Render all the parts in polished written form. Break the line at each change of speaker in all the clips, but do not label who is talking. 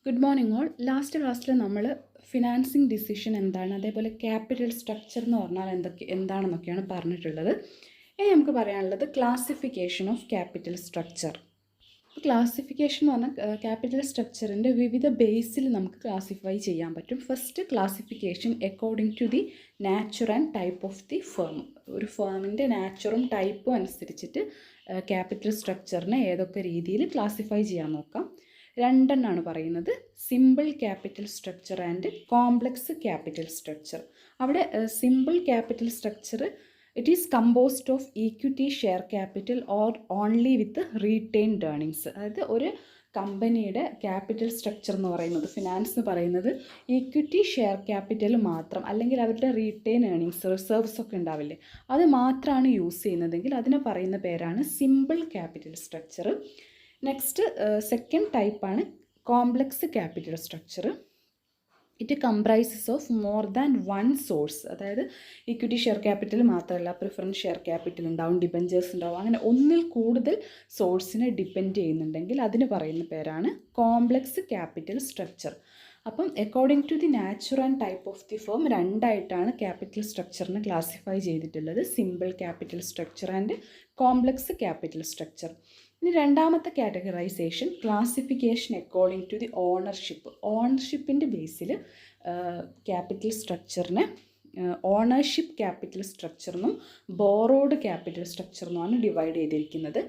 Good morning all. Last ക്ലാസ്സിൽ നമ്മൾ financing decision എന്താണ്, അതേപോലെ ക്യാപിറ്റൽ സ്ട്രക്ചർ എന്ന് പറഞ്ഞാൽ എന്താണെന്നൊക്കെയാണ് പറഞ്ഞിട്ടുള്ളത്. ഇനി നമുക്ക് പറയാനുള്ളത് classification of capital structure. Classification എന്ന് പറഞ്ഞാൽ ക്യാപിറ്റൽ സ്ട്രക്ചറിൻ്റെ വിവിധ ബേസിൽ നമുക്ക് ക്ലാസിഫൈ ചെയ്യാൻ പറ്റും. First classification according to the nature and type of the firm. ഒരു ഫേമിൻ്റെ നാച്ചറും ടൈപ്പും അനുസരിച്ചിട്ട് ക്യാപിറ്റൽ സ്ട്രക്ചറിനെ ഏതൊക്കെ രീതിയിൽ ക്ലാസിഫൈ ചെയ്യാൻ നോക്കാം. രണ്ടെണ്ണമാണ് പറയുന്നത്: simple capital structure and complex capital structure. അവിടെ simple capital structure it is composed of equity share capital or only with retained earnings. അതായത് ഒരു കമ്പനിയുടെ ക്യാപിറ്റൽ സ്ട്രക്ചർ എന്ന് പറയുന്നത്, ഫിനാൻസ് എന്ന് പറയുന്നത് ഈക്വിറ്റി ഷെയർ ക്യാപിറ്റൽ മാത്രം, അല്ലെങ്കിൽ അവരുടെ റീറ്റെയിൻ ഏർണിങ്സ് റിസർവ്സ് ഒക്കെ ഉണ്ടാവില്ലേ, അത് മാത്രമാണ് യൂസ് ചെയ്യുന്നതെങ്കിൽ അതിനെ പറയുന്ന പേരാണ് simple capital structure. Next second ടൈപ്പാണ് complex capital structure. It comprises of more than one source. അതായത് ഇക്വിറ്റി ഷെയർ ക്യാപിറ്റൽ മാത്രമല്ല, പ്രിഫറൻസ് ഷെയർ ക്യാപിറ്റൽ ഉണ്ടാവും, ഡിബഞ്ചേഴ്സ് ഉണ്ടാവും, അങ്ങനെ ഒന്നിൽ കൂടുതൽ സോഴ്സിനെ ഡിപ്പെൻഡ് ചെയ്യുന്നുണ്ടെങ്കിൽ അതിന് പറയുന്ന പേരാണ് കോംപ്ലക്സ് ക്യാപിറ്റൽ സ്ട്രക്ചർ. അപ്പം according to the nature and type of the firm രണ്ടായിട്ടാണ് ക്യാപിറ്റൽ സ്ട്രക്ചറിനെ ക്ലാസിഫൈ ചെയ്തിട്ടുള്ളത്: simple capital structure and complex capital structure. ഇനി രണ്ടാമത്തെ categorisation classification according to the ownership. ഓണർഷിപ്പിൻ്റെ ബേസിൽ ക്യാപിറ്റൽ സ്ട്രക്ചറിനെ ഓണർഷിപ്പ് ക്യാപിറ്റൽ സ്ട്രക്ചറിനും ബോറോഡ് ക്യാപിറ്റൽ സ്ട്രക്ചറിനുമാണ് ഡിവൈഡ് ചെയ്തിരിക്കുന്നത്.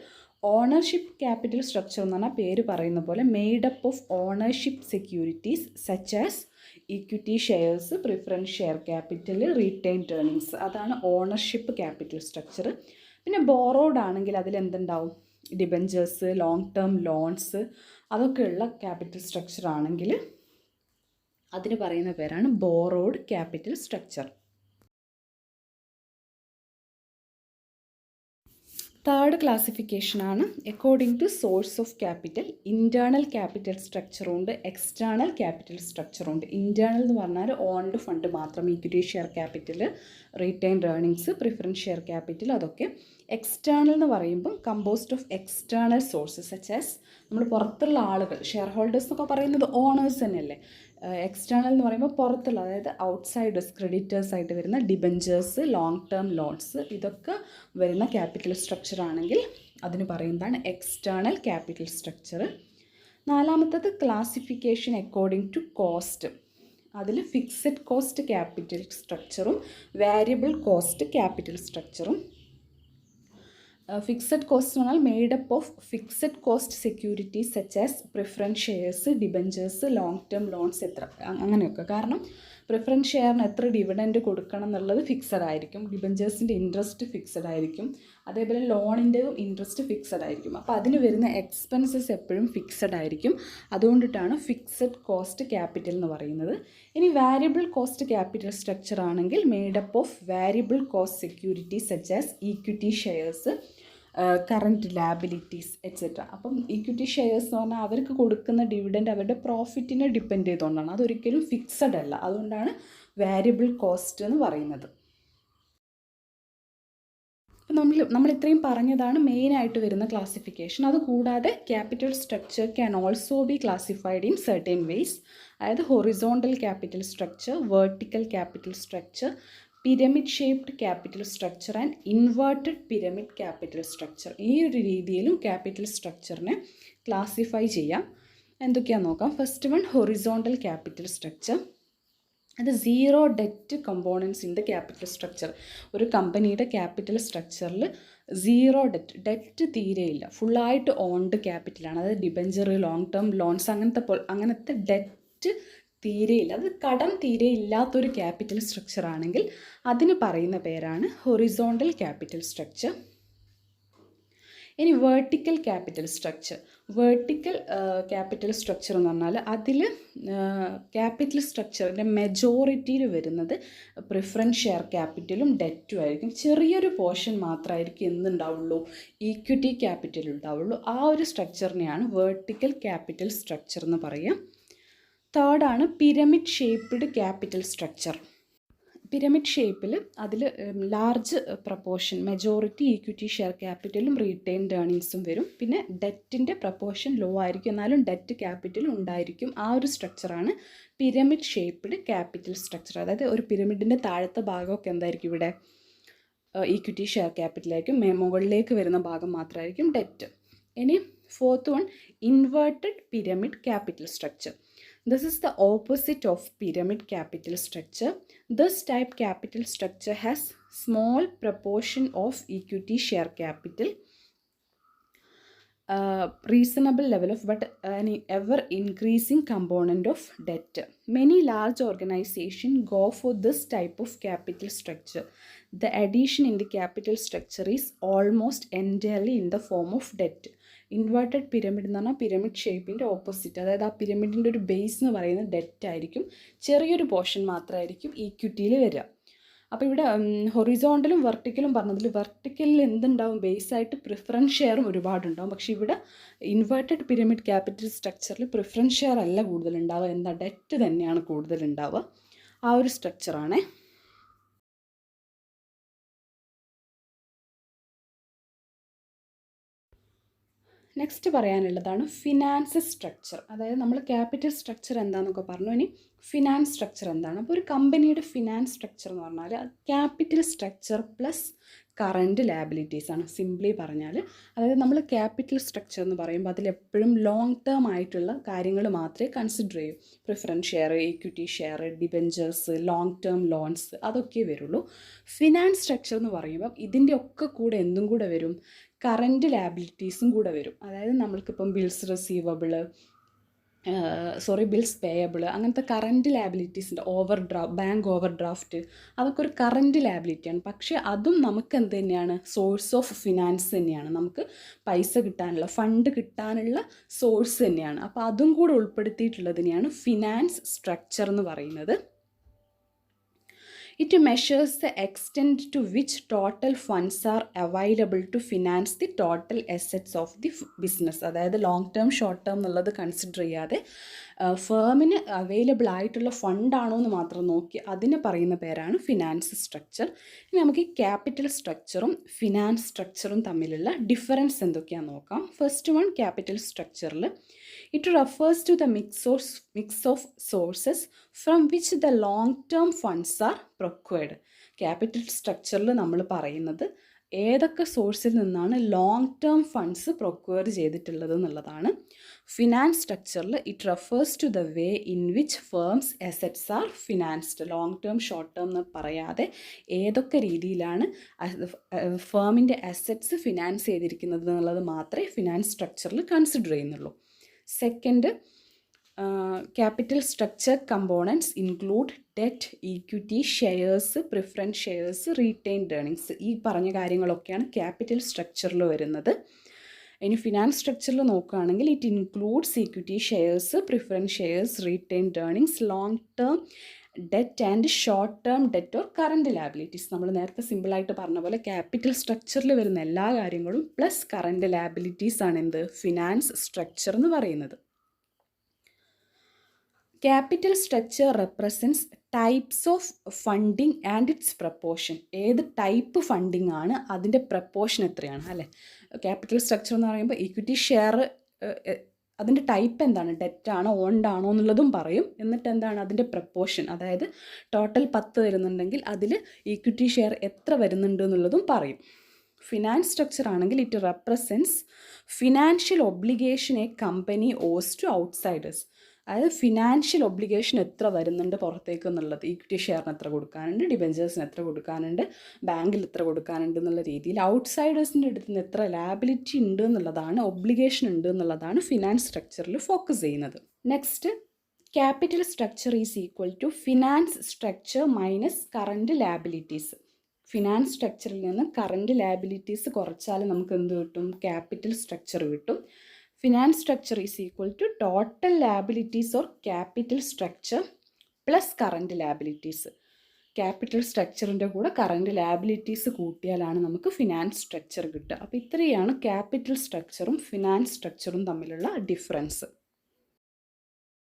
ഓണർഷിപ്പ് ക്യാപിറ്റൽ സ്ട്രക്ചർ എന്ന് പറഞ്ഞാൽ പേര് പറയുന്ന പോലെ made up of ownership securities such as equity shares, preference share capital, retained earnings. അതാണ് ഓണർഷിപ്പ് ക്യാപിറ്റൽ സ്ട്രക്ചർ. പിന്നെ ബോറോഡ് ആണെങ്കിൽ അതിൽ എന്തുണ്ടാവും? ഡിബഞ്ചേഴ്സ്, ലോങ് ടേം ലോൺസ്, അതൊക്കെയുള്ള ക്യാപിറ്റൽ സ്ട്രക്ചർ ആണെങ്കിൽ അതിന് പറയുന്ന പേരാണ് ബോറോഡ് ക്യാപിറ്റൽ സ്ട്രക്ചർ. തേർഡ് ക്ലാസിഫിക്കേഷനാണ് according to source of capital. Internal capital സ്ട്രക്ചറുണ്ട്, എക്സ്റ്റേണൽ ക്യാപിറ്റൽ സ്ട്രക്ചറുണ്ട്. ഇൻറ്റേർണൽ എന്ന് പറഞ്ഞാൽ ഓൺഡ് ഫണ്ട് മാത്രം, equity share capital, retained earnings, preference share capital, അതൊക്കെ. എക്സ്റ്റേണൽ എന്ന് പറയുമ്പം composed of external sources such as നമ്മൾ പുറത്തുള്ള ആളുകൾ, ഷെയർ ഹോൾഡേഴ്സ് എന്നൊക്കെ പറയുന്നത് ഓണേഴ്സ് തന്നെയല്ലേ. എക്സ്റ്റേണൽ എന്ന് പറയുമ്പോൾ പുറത്തുള്ള, അതായത് ഔട്ട്സൈഡേഴ്സ്, ക്രെഡിറ്റേഴ്സ് ആയിട്ട് വരുന്ന ഡിബഞ്ചേഴ്സ്, ലോങ് ടേം ലോൺസ്, ഇതൊക്കെ വരുന്ന ക്യാപിറ്റൽ സ്ട്രക്ചർ ആണെങ്കിൽ അതിന് പറയുന്നതാണ് എക്സ്റ്റേണൽ ക്യാപിറ്റൽ സ്ട്രക്ചർ. നാലാമത്തത് ക്ലാസിഫിക്കേഷൻ അക്കോർഡിംഗ് ടു കോസ്റ്റ്. അതിൽ ഫിക്സഡ് കോസ്റ്റ് ക്യാപിറ്റൽ സ്ട്രക്ചറും വേരിയബിൾ കോസ്റ്റ് ക്യാപിറ്റൽ സ്ട്രക്ചറും. ഫിക്സഡ് കോസ്റ്റ് എന്ന് പറഞ്ഞാൽ made up of fixed cost securities such as preference shares, debentures, long term loans, അങ്ങനെയൊക്കെ. കാരണം പ്രിഫറൻസ് ഷെയറിന് എത്ര ഡിവിഡൻഡ് കൊടുക്കണം എന്നുള്ളത് ഫിക്സഡ് ആയിരിക്കും, ഡിബഞ്ചേഴ്സിൻ്റെ ഇൻട്രസ്റ്റ് ഫിക്സഡ് ആയിരിക്കും, അതേപോലെ ലോണിൻ്റെതും ഇൻട്രസ്റ്റ് ഫിക്സഡ് ആയിരിക്കും. അപ്പോൾ അതിന് വരുന്ന എക്സ്പെൻസസ് എപ്പോഴും ഫിക്സഡ് ആയിരിക്കും. അതുകൊണ്ടിട്ടാണ് ഫിക്സഡ് കോസ്റ്റ് ക്യാപിറ്റൽ എന്ന് പറയുന്നത്. ഇനി വാരിയബിൾ കോസ്റ്റ് ക്യാപിറ്റൽ സ്ട്രക്ചർ ആണെങ്കിൽ made up of variable cost securities such as equity shares, current liabilities etcetera. അപ്പം ഈക്വിറ്റി ഷെയർസ് എന്ന് പറഞ്ഞാൽ അവർക്ക് കൊടുക്കുന്ന ഡിവിഡൻഡ് അവരുടെ പ്രോഫിറ്റിനെ ഡിപ്പെൻഡ് ചെയ്തുകൊണ്ടാണ്, അതൊരിക്കലും ഫിക്സഡ് അല്ല. അതുകൊണ്ടാണ് വാരിയബിൾ കോസ്റ്റ് എന്ന് പറയുന്നത്. നമ്മൾ ഇത്രയും പറഞ്ഞതാണ് മെയിനായിട്ട് വരുന്ന ക്ലാസിഫിക്കേഷൻ. അതുകൂടാതെ capital structure can also be classified in certain ways. അതായത് horizontal capital structure, vertical capital structure, pyramid shaped capital structure and inverted pyramid capital structure. ഈ ഒരു രീതിയിലും ക്യാപിറ്റൽ സ്ട്രക്ചറിനെ ക്ലാസിഫൈ ചെയ്യാം. എന്തൊക്കെയാണെന്ന് നോക്കാം. First one, horizontal capital structure. അത് zero debt components in the capital structure. ഒരു കമ്പനിയുടെ ക്യാപിറ്റൽ സ്ട്രക്ചറിൽ സീറോ ഡെറ്റ് തീരെയില്ല, ഫുള്ളായിട്ട് ഓൺഡ് ക്യാപിറ്റലാണ്. അതായത് ഡിബഞ്ചർ, ലോങ് ടേം ലോൺസ്, അങ്ങനത്തെ ഡെറ്റ് തീരെയില്ല, അത് കടം തീരെ ഇല്ലാത്തൊരു ക്യാപിറ്റൽ സ്ട്രക്ചർ ആണെങ്കിൽ അതിന് പറയുന്ന പേരാണ് ഹൊറിസോണ്ടൽ ക്യാപിറ്റൽ സ്ട്രക്ചർ. ഇനി vertical capital structure. Vertical capital structure എന്ന് പറഞ്ഞാൽ അതിൽ ക്യാപിറ്റൽ സ്ട്രക്ചറിൻ്റെ മെജോറിറ്റിയിൽ വരുന്നത് പ്രിഫറൻസ് ഷെയർ ക്യാപിറ്റലും ഡെറ്റും ആയിരിക്കും. ചെറിയൊരു പോർഷൻ മാത്രമായിരിക്കും എന്തുണ്ടാവുള്ളൂ, ഈക്വിറ്റി ക്യാപിറ്റൽ ഉണ്ടാവുള്ളൂ. ആ ഒരു സ്ട്രക്ചറിനെയാണ് വേർട്ടിക്കൽ ക്യാപിറ്റൽ സ്ട്രക്ചർ എന്ന് പറയുക. തേർഡാണ് pyramid shaped capital structure. Pyramid ഷേപ്പിൽ അതിൽ large proportion majority equity share ക്യാപിറ്റലും റീറ്റെയിൻഡ് ഏർണിങ്സും വരും. പിന്നെ ഡെറ്റിൻ്റെ പ്രപ്പോർഷൻ ലോ ആയിരിക്കും, എന്നാലും ഡെറ്റ് ക്യാപിറ്റൽ ഉണ്ടായിരിക്കും. ആ ഒരു സ്ട്രക്ചറാണ് പിരമിഡ് ഷേപ്പ്ഡ് ക്യാപിറ്റൽ സ്ട്രക്ചർ. അതായത് ഒരു പിരമിഡിൻ്റെ താഴത്തെ ഭാഗമൊക്കെ എന്തായിരിക്കും ഇവിടെ ഈക്വിറ്റി ഷെയർ ക്യാപിറ്റലായിരിക്കും, മുകളിലേക്ക് വരുന്ന ഭാഗം മാത്രമായിരിക്കും ഡെറ്റ്. ഇനി fourth one, inverted pyramid capital structure. This is the opposite of pyramid capital structure. This type capital structure has small proportion of equity share capital, reasonable level of but an ever increasing component of debt. Many large organizations go for this type of capital structure. The addition in the capital structure is almost entirely in the form of debt. Inverted pyramid എന്ന് പറഞ്ഞാൽ pyramid ഷേപ്പിൻ്റെ opposite, അതായത് ആ പിരമിഡിൻ്റെ ഒരു base എന്ന് പറയുന്നത് debt ആയിരിക്കും, ചെറിയൊരു portion മാത്രമായിരിക്കും ഈക്വിറ്റിയിൽ വരിക. അപ്പോൾ ഇവിടെ ഹൊറിസോണ്ടലും വെർട്ടിക്കലും പറഞ്ഞതിൽ വെർട്ടിക്കലിൽ എന്തുണ്ടാവും, ബേസായിട്ട് പ്രിഫറൻസ് ഷെയറും ഒരുപാടുണ്ടാവും. പക്ഷേ ഇവിടെ ഇൻവേർട്ടഡ് പിരമിഡ് ക്യാപിറ്റൽ സ്ട്രക്ചറിൽ പ്രിഫറൻസ് ഷെയർ അല്ല കൂടുതലുണ്ടാവുക, എന്താ ഡെറ്റ് തന്നെയാണ് കൂടുതലുണ്ടാവുക. ആ ഒരു സ്ട്രക്ചറാണ്. നെക്സ്റ്റ് പറയാനുള്ളതാണ് ഫിനാൻസ് സ്ട്രക്ചർ. അതായത് നമ്മൾ ക്യാപിറ്റൽ സ്ട്രക്ചർ എന്താണെന്നൊക്കെ പറഞ്ഞു, ഇനി ഫിനാൻസ് സ്ട്രക്ചർ എന്താണ്. അപ്പോൾ ഒരു കമ്പനിയുടെ ഫിനാൻസ് സ്ട്രക്ചർ എന്ന് പറഞ്ഞാൽ capital structure plus current liabilities ആണ്, സിംപ്ലി പറഞ്ഞാൽ. അതായത് നമ്മൾ ക്യാപിറ്റൽ സ്ട്രക്ചർ എന്ന് പറയുമ്പോൾ അതിലെപ്പോഴും ലോങ് ടേം ആയിട്ടുള്ള കാര്യങ്ങൾ മാത്രമേ കൺസിഡർ ചെയ്യൂ. Preference share, equity share, debentures, long term loans, അതൊക്കെ വരുള്ളൂ. ഫിനാൻസ് സ്ട്രക്ചർ എന്ന് പറയുമ്പോൾ ഇതിൻ്റെ ഒക്കെ കൂടെ എന്തും കൂടെ വരും, കറൻറ്റ് ലയബിലിറ്റീസും കൂടെ വരും. അതായത് നമ്മൾക്കിപ്പം ബിൽസ് റിസീവബിൾ, ബിൽസ് പേയബിൾ, അങ്ങനത്തെ കറൻറ്റ് ലയബിലിറ്റീസിൻ്റെ ബാങ്ക് ഓവർ ഡ്രാഫ്റ്റ്, അതൊക്കെ ഒരു കറൻറ്റ് ലയബിലിറ്റിയാണ്. പക്ഷേ അതും നമുക്ക് എന്ത് തന്നെയാണ്, സോഴ്സ് ഓഫ് ഫിനാൻസ് തന്നെയാണ്, നമുക്ക് പൈസ കിട്ടാനുള്ള, ഫണ്ട് കിട്ടാനുള്ള സോഴ്സ് തന്നെയാണ്. അപ്പോൾ അതും കൂടെ ഉൾപ്പെടുത്തിയിട്ടുള്ളതിനെയാണ് ഫിനാൻസ് സ്ട്രക്ചർ എന്ന് പറയുന്നത്. It measures the extent to which total funds are available to finance the total assets of the business. അതായത് ലോങ് ടേം ഷോർട്ട് ടേം എന്നുള്ളത് കൺസിഡർ ചെയ്യാതെ ഫേമിന് അവൈലബിൾ ആയിട്ടുള്ള ഫണ്ടാണോ എന്ന് മാത്രം നോക്കി അതിനെ പറയുന്ന പേരാണ് ഫിനാൻസ് സ്ട്രക്ചർ. ഇനി നമുക്ക് ഈ ക്യാപിറ്റൽ സ്ട്രക്ചറും ഫിനാൻസ് സ്ട്രക്ചറും തമ്മിലുള്ള ഡിഫറൻസ് എന്തൊക്കെയാണെന്ന് നോക്കാം. ഫസ്റ്റ് വൺ, ക്യാപിറ്റൽ സ്ട്രക്ചറിൽ it refers to the mix of sources from which the long-term funds are procured. Capital സ്ട്രക്ചറിൽ നമ്മൾ പറയുന്നത് ഏതൊക്കെ സോഴ്സിൽ നിന്നാണ് ലോങ് ടേം ഫണ്ട്സ് പ്രൊക്വയർ ചെയ്തിട്ടുള്ളത് എന്നുള്ളതാണ്. ഫിനാൻസ് സ്ട്രക്ചറിൽ it refers to the way in which firms assets are financed. Long term short term എന്ന് പറയാതെ ഏതൊക്കെ രീതിയിലാണ് ഫേമിൻ്റെ അസറ്റ്സ് ഫിനാൻസ് ചെയ്തിരിക്കുന്നത് എന്നുള്ളത് മാത്രമേ ഫിനാൻസ് സ്ട്രക്ചറിൽ കൺസിഡർ ചെയ്യുന്നുള്ളൂ. Second, capital structure components include debt, equity, shares, preference shares, retained earnings. ഈ പറഞ്ഞ കാര്യങ്ങളൊക്കെയാണ് ക്യാപിറ്റൽ സ്ട്രക്ചറിൽ വരുന്നത്. ഇനി ഫിനാൻസ് സ്ട്രക്ചറിൽ നോക്കുകയാണെങ്കിൽ it includes equity shares, preference shares, retained earnings, long term debt and short term debt or current liabilities. നമ്മൾ നേരത്തെ സിമ്പിളായിട്ട് പറഞ്ഞ പോലെ ക്യാപിറ്റൽ സ്ട്രക്ചറിൽ വരുന്ന എല്ലാ കാര്യങ്ങളും പ്ലസ് കറൻറ്റ് ലയബിലിറ്റീസ് ആണ് എന്ത്, ഫിനാൻസ് സ്ട്രക്ചർ എന്ന് പറയുന്നത്. Capital structure represents types of funding and it's proportion. ഏത് ടൈപ്പ് ഫണ്ടിങ് ആണ്, അതിൻ്റെ പ്രപ്പോർഷൻ എത്രയാണ്, അല്ലേ. ക്യാപിറ്റൽ സ്ട്രക്ചർ എന്ന് പറയുമ്പോൾ ഈക്വിറ്റി ഷെയർ അതിൻ്റെ ടൈപ്പ് എന്താണ്, ഡെറ്റാണോ ഓൺഡാണോ എന്നുള്ളതും പറയും. എന്നിട്ട് എന്താണ് അതിൻ്റെ പ്രപ്പോർഷൻ, അതായത് ടോട്ടൽ 10 വരുന്നുണ്ടെങ്കിൽ അതിൽ ഈക്വിറ്റി ഷെയർ എത്ര വരുന്നുണ്ട് എന്നുള്ളതും പറയും. ഫിനാൻസ് സ്ട്രക്ചർ ആണെങ്കിൽ it represents financial obligation a company owes to outsiders. അതായത് ഫിനാൻഷ്യൽ ഒബ്ലിഗേഷൻ എത്ര വരുന്നുണ്ട് പുറത്തേക്ക് എന്നുള്ളത്, ഈക്വിറ്റി ഷെയറിന് എത്ര കൊടുക്കാനുണ്ട്, ഡിബെഞ്ചേഴ്സിന് എത്ര കൊടുക്കാനുണ്ട്, ബാങ്കിൽ എത്ര കൊടുക്കാനുണ്ട് എന്നുള്ള രീതിയിൽ ഔട്ട്സൈഡേഴ്സിൻ്റെ അടുത്ത് നിന്ന് എത്ര ലാബിലിറ്റി ഉണ്ട് എന്നുള്ളതാണ്, ഒബ്ലിഗേഷൻ ഉണ്ട് എന്നുള്ളതാണ് ഫിനാൻസ് സ്ട്രക്ചറിൽ ഫോക്കസ് ചെയ്യുന്നത്. Next, capital structure is equal to finance structure minus current liabilities. Finance സ്ട്രക്ചറിൽ നിന്ന് കറൻറ്റ് ലാബിലിറ്റീസ് കുറച്ചാൽ നമുക്ക് എന്ത് കിട്ടും, ക്യാപിറ്റൽ സ്ട്രക്ചർ കിട്ടും. Finance structure is equal to total liabilities or capital structure plus current liabilities. Capital സ്ട്രക്ചറിൻ്റെ കൂടെ കറൻറ്റ് ലാബിലിറ്റീസ് കൂട്ടിയാലാണ് നമുക്ക് ഫിനാൻസ് സ്ട്രക്ചർ കിട്ടുക. അപ്പോൾ ഇത്രയാണ് ക്യാപിറ്റൽ സ്ട്രക്ചറും ഫിനാൻസ് സ്ട്രക്ചറും തമ്മിലുള്ള ഡിഫറൻസ്.